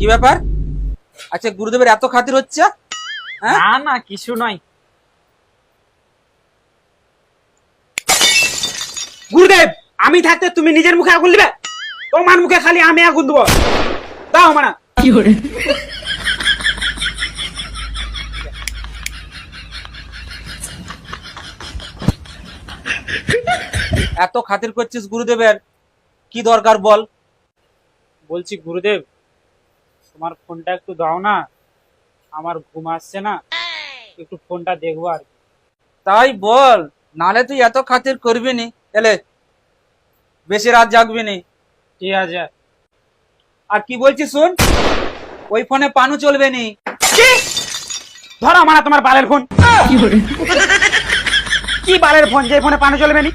কি ব্যাপার? আচ্ছা গুরুদেবের এত খাতির হচ্ছে? হ্যাঁ না না কিছু নয়। গুরুদেব, আমি থাকতে তুমি নিজের মুখে আগুন দিবে? তোমার মুখে খালি আমি আগুন দেবো। দাও মানা। এত খাতির করছিস গুরুদেবের, কি দরকার বল? বলছি গুরুদেব, তোমার ফোনটা একটু দাও না, আমার ঘুম আসছে না, একটু ফোনটা দেখবো আর কি। তাই বল, নালে তুই এত খাতির করবি নি, এলে বেশি রাত জাগবি নি। ঠিক আছে। আর কি বলছিস শুন, ওই ফোনে পানু চলবে নি। কি? ধরো মানা তোমার বালের ফোন। কি বালের ফোন যে ফোনে পানি চলবে নি?